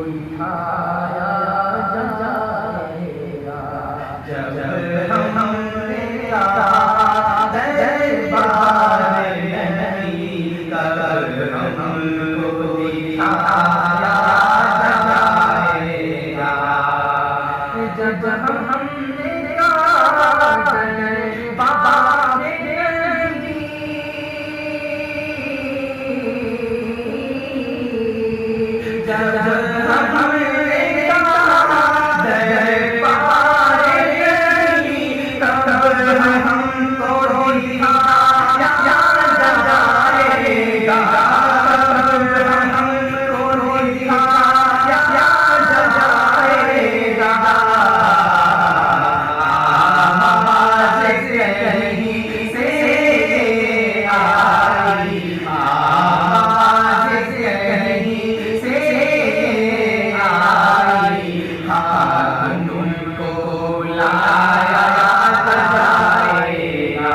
दिखाया जाएगा जब हमने दरबार नबी का हमको दिखाया जाएगा जब हमने दरबार नबी जब हमने दरबार नबी तब हमको दिखाया जाएगा हमको दिखाया जाएगा आवाज़ कहीं से आई आवाज़ कहीं से आई तुमको बुलाया जाएगा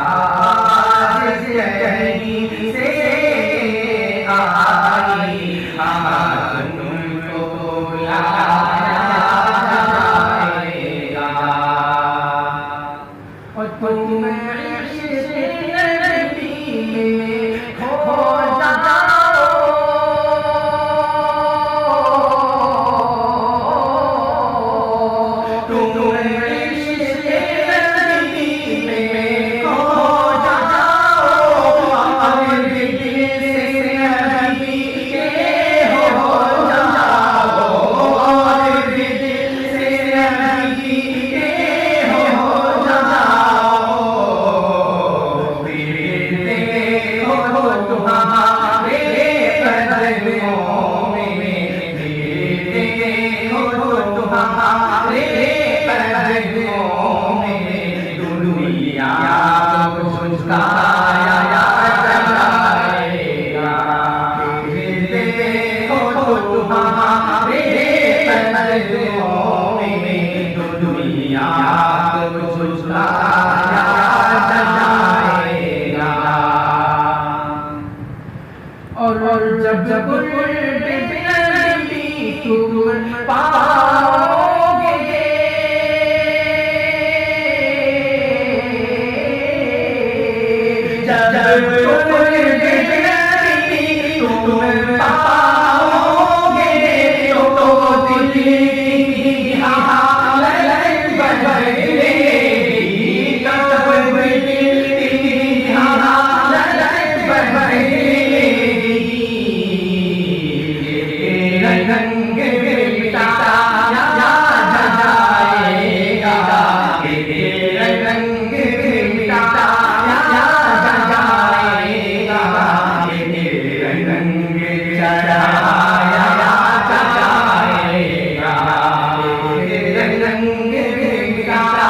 आवाज़ कहीं से आई तुमको बुलाया जाएगा और तुम इश्क़ नबी में खो जाओ तुम इश्क़ नबी में खो जाओ और दिल से नबी के हो जाओ और दिल से नबी के हो जाओ फिर देखो तुम्हारे कदमों में फिर देखो तुम्हारे कदमों में दुनिया को झुकाया जाएगा फिर देखो तुम्हारे कदमों में दुनिया को झुकाया जाएगा और जब जब नबी तुम पाओगे जब नबी तुम पाओगे तो दिल की हालत बदलेगी तब दिल की हालत बदलेगी रंग मिटाया जाएगा रंग मिटाया जाएगा रंग चढ़ाया जाएगा रंग मिटाया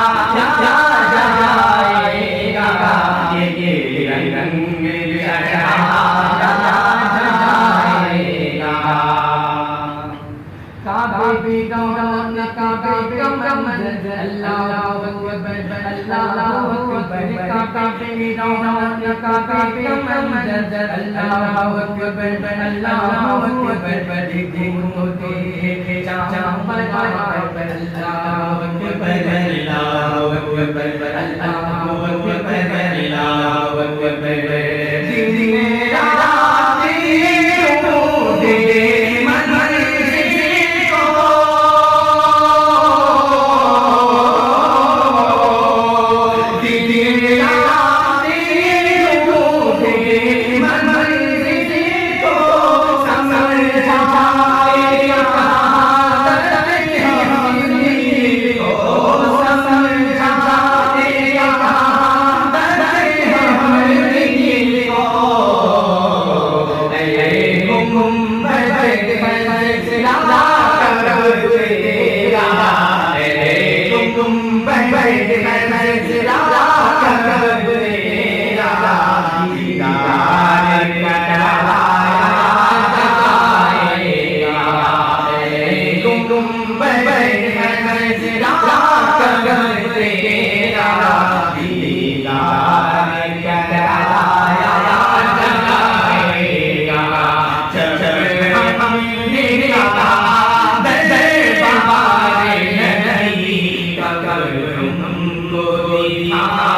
जाएगा रंग चढ़ाया जाएगा काबे भी गौरव काबे कम अल्लाह अकबर अल्लाह अकबर काबे भी गौरव काबे कम अल्लाह अकबर अल्लाह अकबर देखो देखे चाँद अल्लाह अकबर अल्लाह अकबर अल्लाह अकबर दिन रात दे कर हमको दिखा